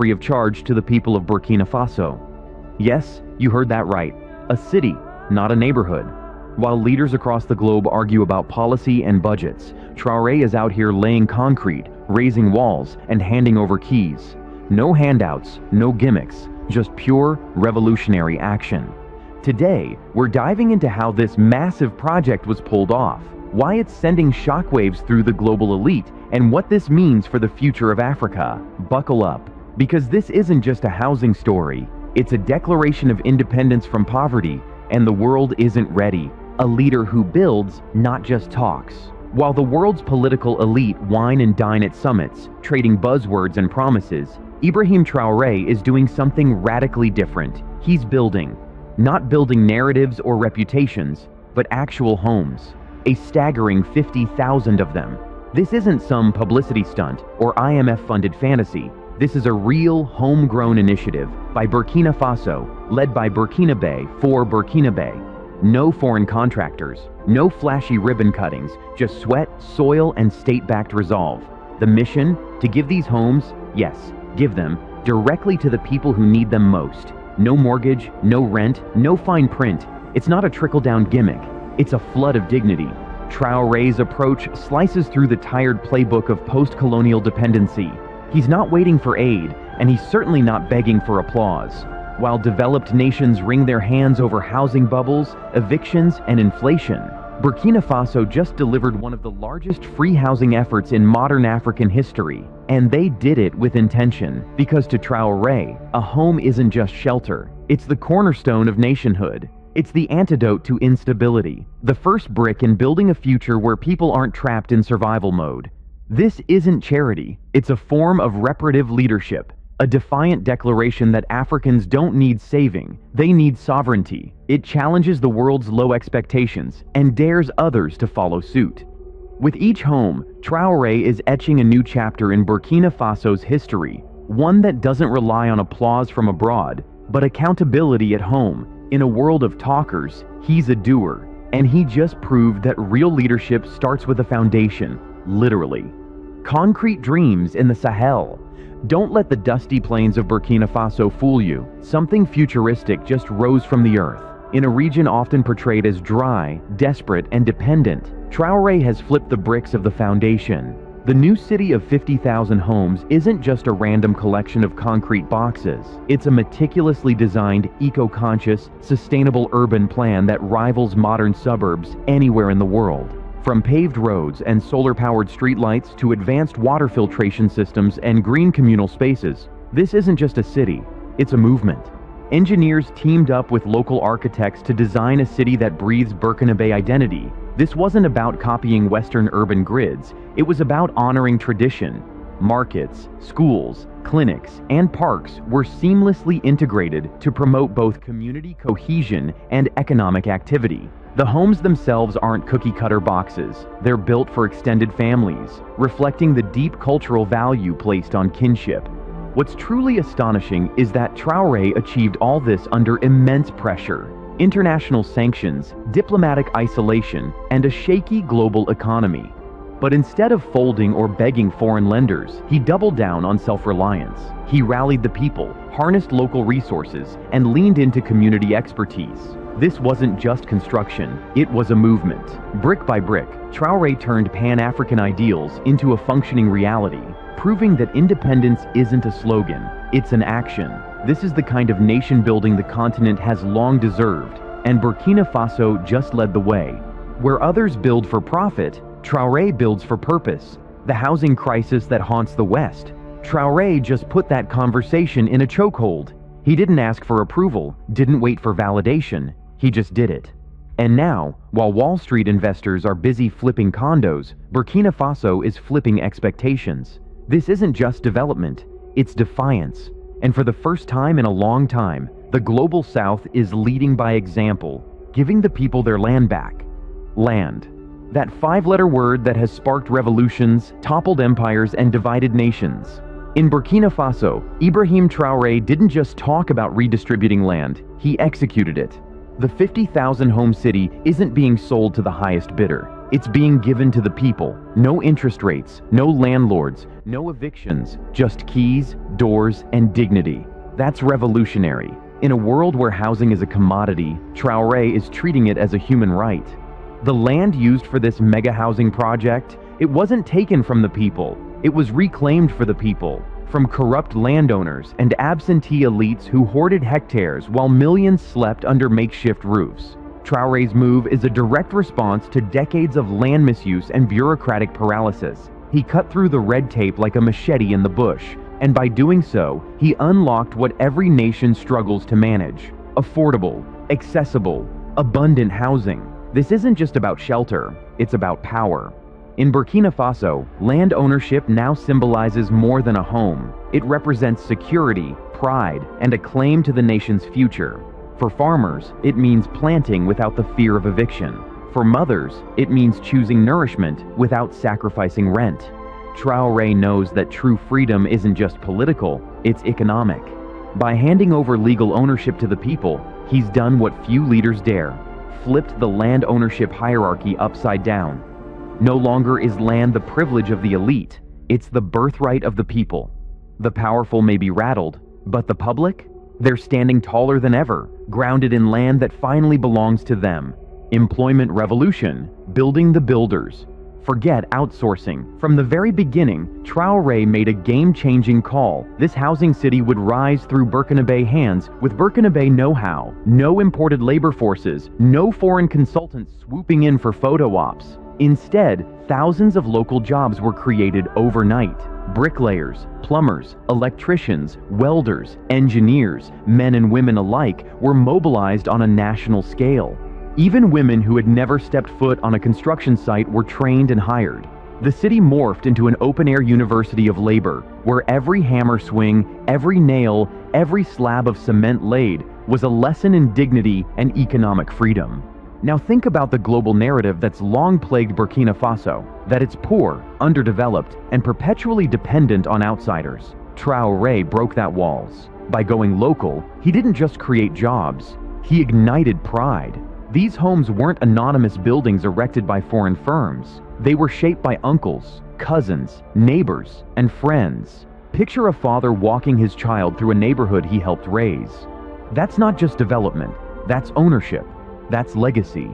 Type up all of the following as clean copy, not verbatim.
free of charge to the people of Burkina Faso. Yes, you heard that right. A city, not a neighborhood. While leaders across the globe argue about policy and budgets, Traoré is out here laying concrete, raising walls, and handing over keys. No handouts, no gimmicks, just pure revolutionary action. Today, we're diving into how this massive project was pulled off, why it's sending shockwaves through the global elite, and what this means for the future of Africa. Buckle up, because this isn't just a housing story, it's a declaration of independence from poverty, and the world isn't ready. A leader who builds, not just talks. While the world's political elite wine and dine at summits, trading buzzwords and promises, Ibrahim Traoré is doing something radically different. He's building. Not building narratives or reputations, but actual homes. A staggering 50,000 of them. This isn't some publicity stunt or IMF-funded fantasy. This is a real, homegrown initiative by Burkina Faso, led by Burkinabe for Burkinabe. No foreign contractors, no flashy ribbon cuttings, just sweat, soil, and state-backed resolve. The mission? To give these homes, yes, give them, directly to the people who need them most. No mortgage, no rent, no fine print. It's not a trickle-down gimmick. It's a flood of dignity. Traoré's approach slices through the tired playbook of post-colonial dependency. He's not waiting for aid, and he's certainly not begging for applause. While developed nations wring their hands over housing bubbles, evictions, and inflation, Burkina Faso just delivered one of the largest free housing efforts in modern African history. And they did it with intention, because to Traoré, a home isn't just shelter, it's the cornerstone of nationhood. It's the antidote to instability, the first brick in building a future where people aren't trapped in survival mode. This isn't charity, it's a form of reparative leadership. A defiant declaration that Africans don't need saving, they need sovereignty. It challenges the world's low expectations and dares others to follow suit. With each home, Traoré is etching a new chapter in Burkina Faso's history, one that doesn't rely on applause from abroad, but accountability at home. In a world of talkers, he's a doer, and he just proved that real leadership starts with a foundation, literally. Concrete dreams in the Sahel. Don't let the dusty plains of Burkina Faso fool you. Something futuristic just rose from the earth. In a region often portrayed as dry, desperate, and dependent, Traoré has flipped the bricks of the foundation. The new city of 50,000 homes isn't just a random collection of concrete boxes. It's a meticulously designed, eco-conscious, sustainable urban plan that rivals modern suburbs anywhere in the world. From paved roads and solar-powered streetlights to advanced water filtration systems and green communal spaces, this isn't just a city, it's a movement. Engineers teamed up with local architects to design a city that breathes Burkinabe identity. This wasn't about copying Western urban grids, it was about honoring tradition. Markets, schools, clinics, and parks were seamlessly integrated to promote both community cohesion and economic activity. The homes themselves aren't cookie-cutter boxes. They're built for extended families, reflecting the deep cultural value placed on kinship. What's truly astonishing is that Traoré achieved all this under immense pressure. International sanctions, diplomatic isolation, and a shaky global economy. But instead of folding or begging foreign lenders, he doubled down on self-reliance. He rallied the people, harnessed local resources, and leaned into community expertise. This wasn't just construction, it was a movement. Brick by brick, Traoré turned Pan-African ideals into a functioning reality, proving that independence isn't a slogan, it's an action. This is the kind of nation-building the continent has long deserved, and Burkina Faso just led the way. Where others build for profit, Traoré builds for purpose. The housing crisis that haunts the West, Traoré just put that conversation in a chokehold. He didn't ask for approval, didn't wait for validation. He just did it. And now, while Wall Street investors are busy flipping condos, Burkina Faso is flipping expectations. This isn't just development, it's defiance. And for the first time in a long time, the Global South is leading by example, giving the people their land back. Land. That five-letter word that has sparked revolutions, toppled empires, and divided nations. In Burkina Faso, Ibrahim Traoré didn't just talk about redistributing land, he executed it. The 50,000 home city isn't being sold to the highest bidder. It's being given to the people. No interest rates, no landlords, no evictions, just keys, doors, and dignity. That's revolutionary. In a world where housing is a commodity, Traoré is treating it as a human right. The land used for this mega housing project, it wasn't taken from the people. It was reclaimed for the people, from corrupt landowners and absentee elites who hoarded hectares while millions slept under makeshift roofs. Traoré's move is a direct response to decades of land misuse and bureaucratic paralysis. He cut through the red tape like a machete in the bush, and by doing so, he unlocked what every nation struggles to manage: affordable, accessible, abundant housing. This isn't just about shelter, it's about power. In Burkina Faso, land ownership now symbolizes more than a home. It represents security, pride, and a claim to the nation's future. For farmers, it means planting without the fear of eviction. For mothers, it means choosing nourishment without sacrificing rent. Traoré knows that true freedom isn't just political, it's economic. By handing over legal ownership to the people, he's done what few leaders dare: flipped the land ownership hierarchy upside down. No longer is land the privilege of the elite, it's the birthright of the people. The powerful may be rattled, but the public? They're standing taller than ever, grounded in land that finally belongs to them. Employment revolution, building the builders. Forget outsourcing. From the very beginning, Traoré made a game-changing call. This housing city would rise through Burkinabe hands with Burkinabe know-how, no imported labor forces, no foreign consultants swooping in for photo ops. Instead, thousands of local jobs were created overnight. Bricklayers, plumbers, electricians, welders, engineers, men and women alike were mobilized on a national scale. Even women who had never stepped foot on a construction site were trained and hired. The city morphed into an open-air university of labor, where every hammer swing, every nail, every slab of cement laid was a lesson in dignity and economic freedom. Now think about the global narrative that's long plagued Burkina Faso, that it's poor, underdeveloped, and perpetually dependent on outsiders. Traoré broke that walls. By going local, he didn't just create jobs, he ignited pride. These homes weren't anonymous buildings erected by foreign firms. They were shaped by uncles, cousins, neighbors, and friends. Picture a father walking his child through a neighborhood he helped raise. That's not just development, that's ownership. That's legacy.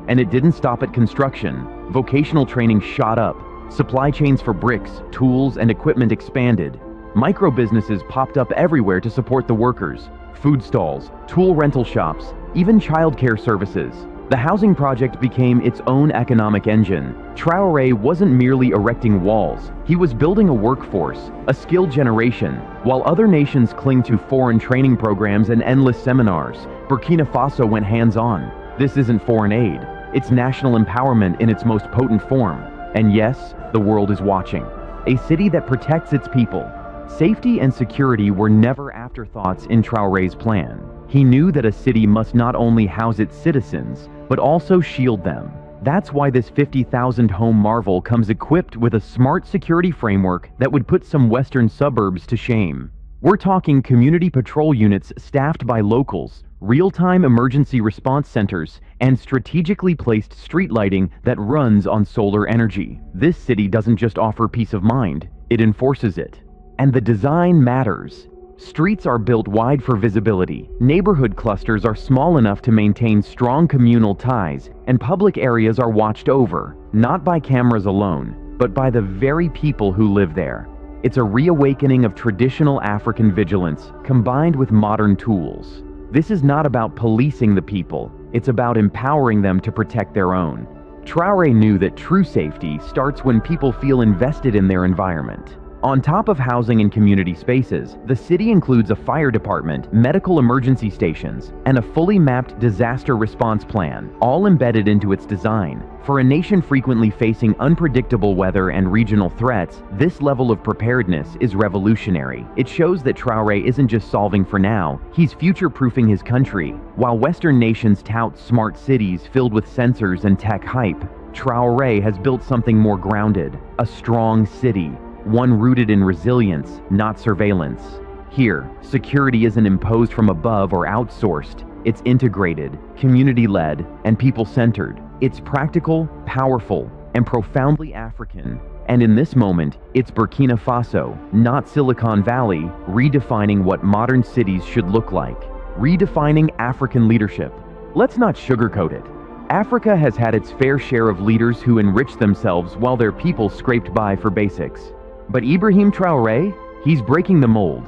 And it didn't stop at construction. Vocational training shot up. Supply chains for bricks, tools, and equipment expanded. Micro businesses popped up everywhere to support the workers. Food stalls, tool rental shops, even childcare services. The housing project became its own economic engine. Traoré wasn't merely erecting walls. He was building a workforce, a skilled generation. While other nations cling to foreign training programs and endless seminars, Burkina Faso went hands-on. This isn't foreign aid. It's national empowerment in its most potent form. And yes, the world is watching. A city that protects its people. Safety and security were never afterthoughts in Traoré's plan. He knew that a city must not only house its citizens, but also shield them. That's why this 50,000-home marvel comes equipped with a smart security framework that would put some western suburbs to shame. We're talking community patrol units staffed by locals, real-time emergency response centers, and strategically placed street lighting that runs on solar energy. This city doesn't just offer peace of mind, it enforces it. And the design matters. Streets are built wide for visibility, neighborhood clusters are small enough to maintain strong communal ties, and public areas are watched over, not by cameras alone, but by the very people who live there. It's a reawakening of traditional African vigilance combined with modern tools. This is not about policing the people, it's about empowering them to protect their own. Traoré knew that true safety starts when people feel invested in their environment. On top of housing and community spaces, the city includes a fire department, medical emergency stations, and a fully mapped disaster response plan, all embedded into its design. For a nation frequently facing unpredictable weather and regional threats, this level of preparedness is revolutionary. It shows that Traoré isn't just solving for now, he's future-proofing his country. While Western nations tout smart cities filled with sensors and tech hype, Traoré has built something more grounded, a strong city. One rooted in resilience, not surveillance. Here, security isn't imposed from above or outsourced. It's integrated, community-led, and people-centered. It's practical, powerful, and profoundly African. And in this moment, it's Burkina Faso, not Silicon Valley, redefining what modern cities should look like. Redefining African leadership. Let's not sugarcoat it. Africa has had its fair share of leaders who enrich themselves while their people scraped by for basics. But Ibrahim Traoré, he's breaking the mold.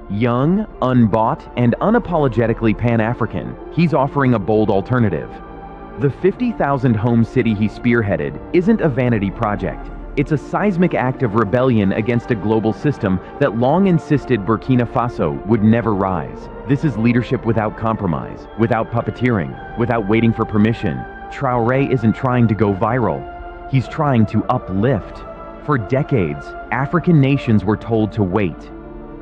Young, unbought, and unapologetically Pan-African, he's offering a bold alternative. The 50,000-home city he spearheaded isn't a vanity project. It's a seismic act of rebellion against a global system that long insisted Burkina Faso would never rise. This is leadership without compromise, without puppeteering, without waiting for permission. Traoré isn't trying to go viral. He's trying to uplift. For decades, African nations were told to wait.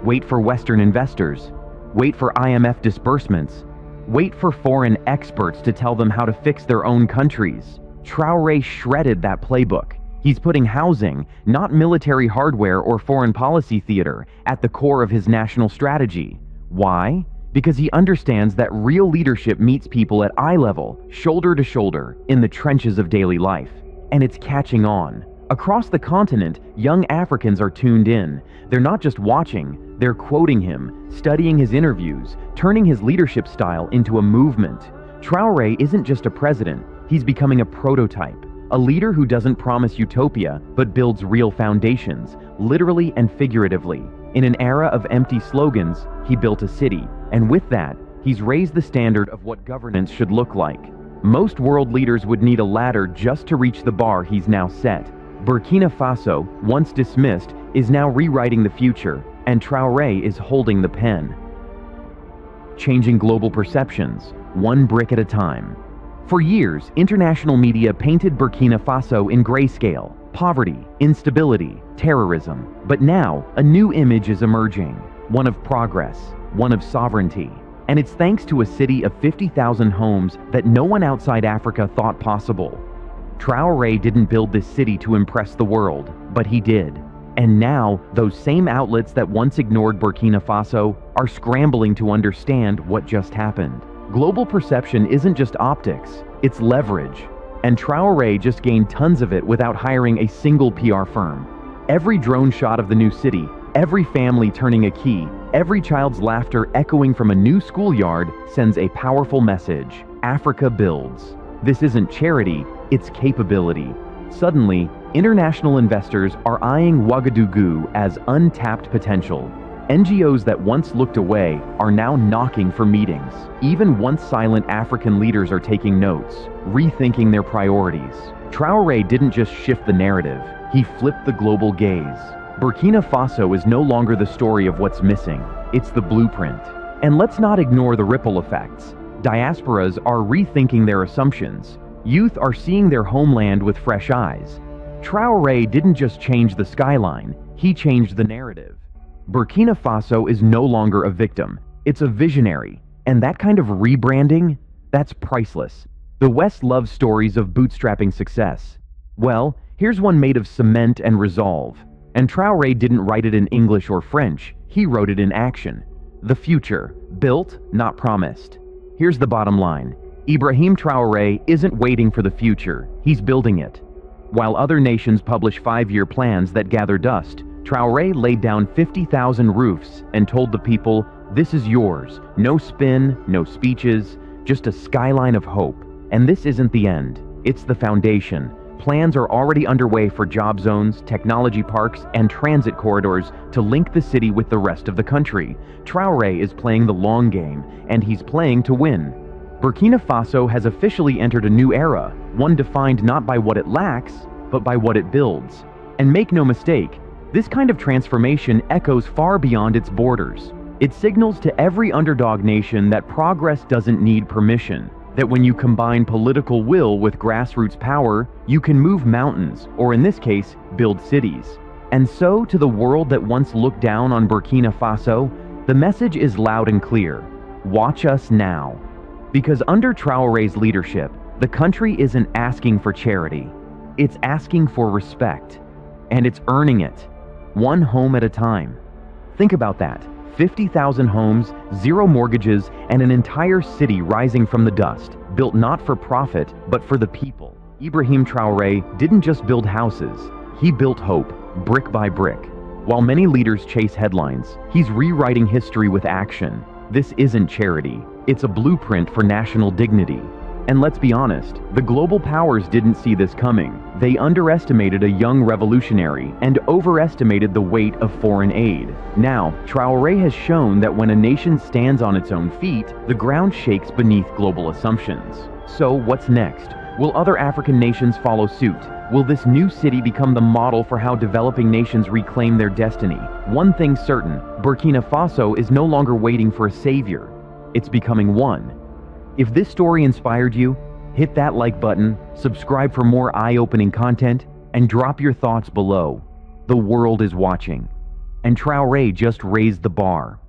Wait for Western investors. Wait for IMF disbursements. Wait for foreign experts to tell them how to fix their own countries. Traoré shredded that playbook. He's putting housing, not military hardware or foreign policy theater, at the core of his national strategy. Why? Because he understands that real leadership meets people at eye level, shoulder to shoulder, in the trenches of daily life. And it's catching on. Across the continent, young Africans are tuned in. They're not just watching, they're quoting him, studying his interviews, turning his leadership style into a movement. Traoré isn't just a president, he's becoming a prototype. A leader who doesn't promise utopia, but builds real foundations, literally and figuratively. In an era of empty slogans, he built a city, and with that, he's raised the standard of what governance should look like. Most world leaders would need a ladder just to reach the bar he's now set. Burkina Faso, once dismissed, is now rewriting the future, and Traoré is holding the pen. Changing global perceptions, one brick at a time. For years, international media painted Burkina Faso in grayscale: poverty, instability, terrorism. But now, a new image is emerging, one of progress, one of sovereignty. And it's thanks to a city of 50,000 homes that no one outside Africa thought possible. Traoré didn't build this city to impress the world, but he did. And now, those same outlets that once ignored Burkina Faso are scrambling to understand what just happened. Global perception isn't just optics, it's leverage. And Traoré just gained tons of it without hiring a single PR firm. Every drone shot of the new city, every family turning a key, every child's laughter echoing from a new schoolyard sends a powerful message. Africa builds. This isn't charity, it's capability. Suddenly, international investors are eyeing Ouagadougou as untapped potential. NGOs that once looked away are now knocking for meetings. Even once silent African leaders are taking notes, rethinking their priorities. Traoré didn't just shift the narrative, he flipped the global gaze. Burkina Faso is no longer the story of what's missing, it's the blueprint. And let's not ignore the ripple effects. Diasporas are rethinking their assumptions. Youth are seeing their homeland with fresh eyes. Traoré didn't just change the skyline, he changed the narrative. Burkina Faso is no longer a victim, it's a visionary. And that kind of rebranding, that's priceless. The West loves stories of bootstrapping success. Well, here's one made of cement and resolve. And Traoré didn't write it in English or French, he wrote it in action. The future, built, not promised. Here's the bottom line. Ibrahim Traoré isn't waiting for the future, he's building it. While other nations publish 5-year plans that gather dust, Traoré laid down 50,000 roofs and told the people, this is yours. No spin, no speeches, just a skyline of hope. And this isn't the end, it's the foundation. Plans are already underway for job zones, technology parks, and transit corridors to link the city with the rest of the country. Traoré is playing the long game, and he's playing to win. Burkina Faso has officially entered a new era, one defined not by what it lacks, but by what it builds. And make no mistake, this kind of transformation echoes far beyond its borders. It signals to every underdog nation that progress doesn't need permission, that when you combine political will with grassroots power, you can move mountains, or in this case, build cities. And so, to the world that once looked down on Burkina Faso, the message is loud and clear. Watch us now. Because under Traoré's leadership, the country isn't asking for charity. It's asking for respect. And it's earning it, one home at a time. Think about that. 50,000 homes, 0 mortgages, and an entire city rising from the dust, built not for profit, but for the people. Ibrahim Traoré didn't just build houses, he built hope, brick by brick. While many leaders chase headlines, he's rewriting history with action. This isn't charity, it's a blueprint for national dignity. And let's be honest, the global powers didn't see this coming. They underestimated a young revolutionary and overestimated the weight of foreign aid. Now, Traoré has shown that when a nation stands on its own feet, the ground shakes beneath global assumptions. So what's next? Will other African nations follow suit? Will this new city become the model for how developing nations reclaim their destiny? One thing's certain, Burkina Faso is no longer waiting for a savior. It's becoming one. If this story inspired you, hit that like button, subscribe for more eye-opening content, and drop your thoughts below. The world is watching. And Traoré just raised the bar.